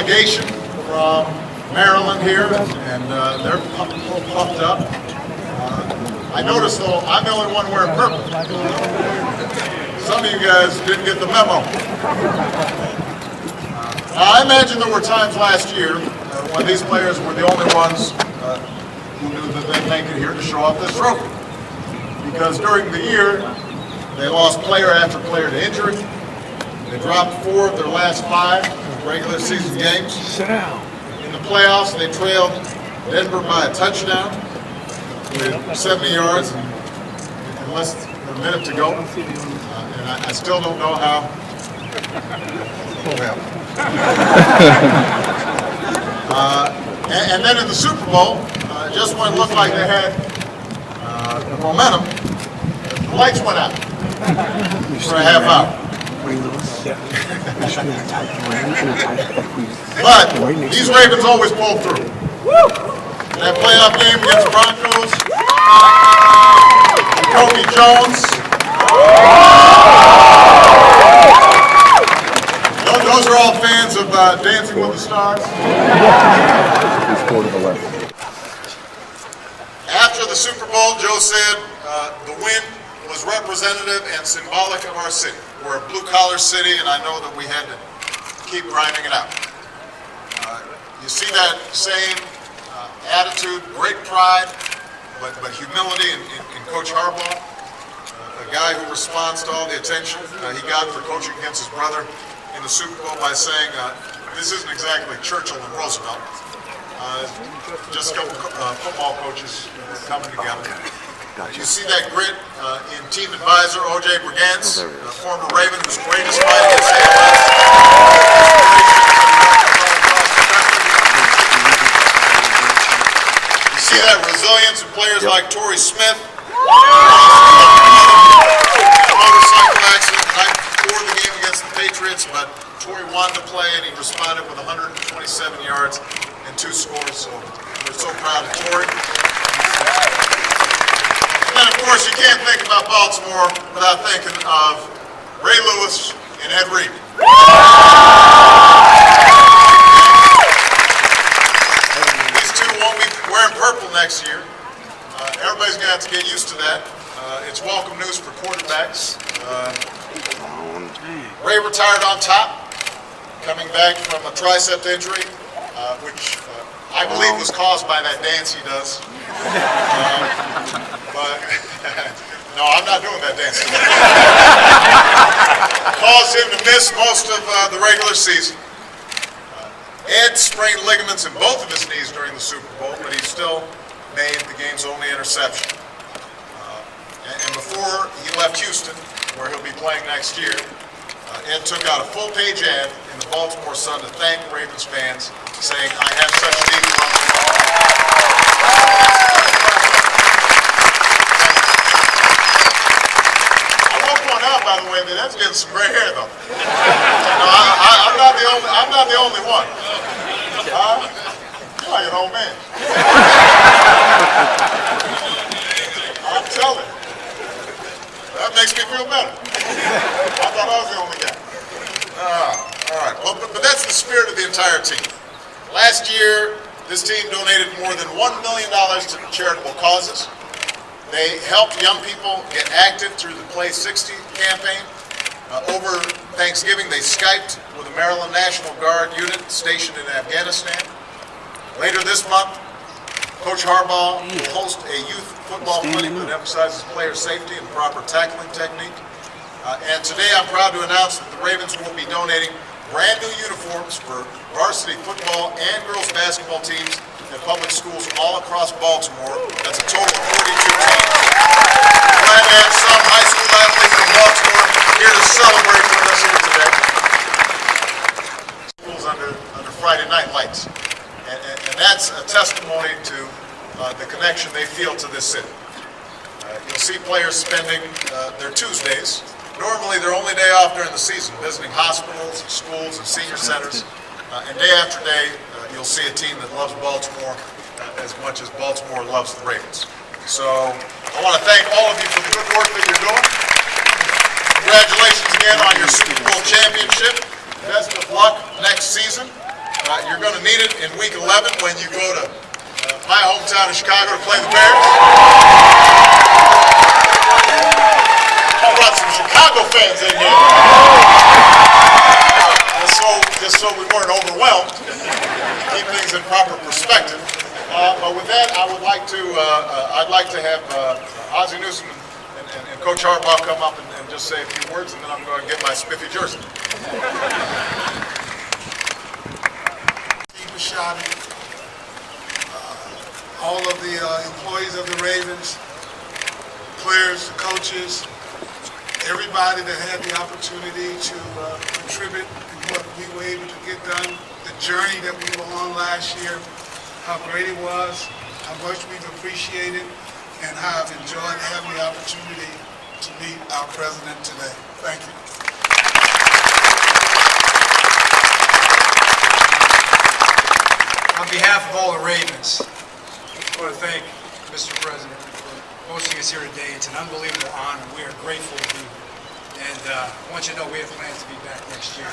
delegation from Maryland here, and they're pumped up. I noticed, though, I'm the only one wearing purple. Some of you guys didn't get the memo. I imagine there were times last year when these players were the only ones who knew that they'd make it here to show off this trophy. Because during the year, they lost player after player to injury. They dropped 4 of their last 5 regular season games. In the playoffs, they trailed Denver by a touchdown with 70 yards and less than a minute to go. And I still don't know how. And then in the Super Bowl, just when it looked like they had momentum, the lights went out for a half hour. But these Ravens always pull through. That playoff game against the Broncos, Kobe Jones. Those are all fans of Dancing with the Stars. After the Super Bowl, Joe said the win was representative and symbolic of our city. We're a blue-collar city, and I know that we had to keep grinding it out. You see that same attitude, great pride, but humility in Coach Harbaugh, a guy who responds to all the attention he got for coaching against his brother in the Super Bowl by saying, this isn't exactly Churchill and Roosevelt. Just a couple football coaches coming together. You see that grit in team advisor O.J. Brigance, former Raven, whose greatest fight against ALS. You see that resilience in players like Torrey Smith. Motorcycle accident the night before the game against the Patriots, but Torrey wanted to play and he responded with 127 yards and 2 scores. So we're so proud of Torrey. And of course, you can't think about Baltimore without thinking of Ray Lewis and Ed Reed. These two won't be wearing purple next year. Everybody's going to have to get used to that. It's welcome news for quarterbacks. Ray retired on top, coming back from a tricep injury, which I believe was caused by that dance he does. But no, I'm not doing that dance. Caused him to miss most of the regular season. Ed sprained ligaments in both of his knees during the Super Bowl, but he still made the game's only interception. And before he left Houston, where he'll be playing next year, Ed took out a full-page ad in the Baltimore Sun to thank Ravens fans, saying, "I have such deep love." I will point out, by the way, that that's getting some gray hair, though. No, I'm not the only one. You're like an old man. I'm telling you. That makes me feel better. I thought I was the only guy. All right. Well, but that's the spirit of the entire team. Last year, this team donated more than $1 million to charitable causes. They helped young people get active through the Play 60 campaign. Over Thanksgiving, they Skyped with a Maryland National Guard unit stationed in Afghanistan. Later this month, Coach Harbaugh will host a youth football clinic that emphasizes player safety and proper tackling technique. And today I'm proud to announce that the Ravens will be donating brand new uniforms for varsity football and girls basketball teams at public schools all across Baltimore. That's a total of 42 teams. We're glad to have some high school athletes from Baltimore here to celebrate with us here today. Schools under Friday night lights. And that's a testimony to the connection they feel to this city. You'll see players spending their Tuesdays, normally their only day off during the season, visiting hospitals, schools, and senior centers. And day after day, you'll see a team that loves Baltimore as much as Baltimore loves the Ravens. So I want to thank all of you for the good work that you're doing. Congratulations again on your Super Bowl championship. Best of luck next season. You're going to need it in Week 11 when you go to my hometown of Chicago to play the Bears. I brought some Chicago fans in here, just so we weren't overwhelmed. Keep things in proper perspective. But with that, I would like to, I'd like to have Ozzie Newsome and Coach Harbaugh come up and just say a few words, and then I'm going to get my spiffy jersey. All of the employees of the Ravens, players, coaches, everybody that had the opportunity to contribute in what we were able to get done, the journey that we were on last year, how great it was, how much we've appreciated, and how I've enjoyed having the opportunity to meet our president today. Thank you. On behalf of all the Ravens, I want to thank Mr. President for hosting us here today. It's an unbelievable honor. We are grateful to be here. And I want you to know we have plans to be back next year.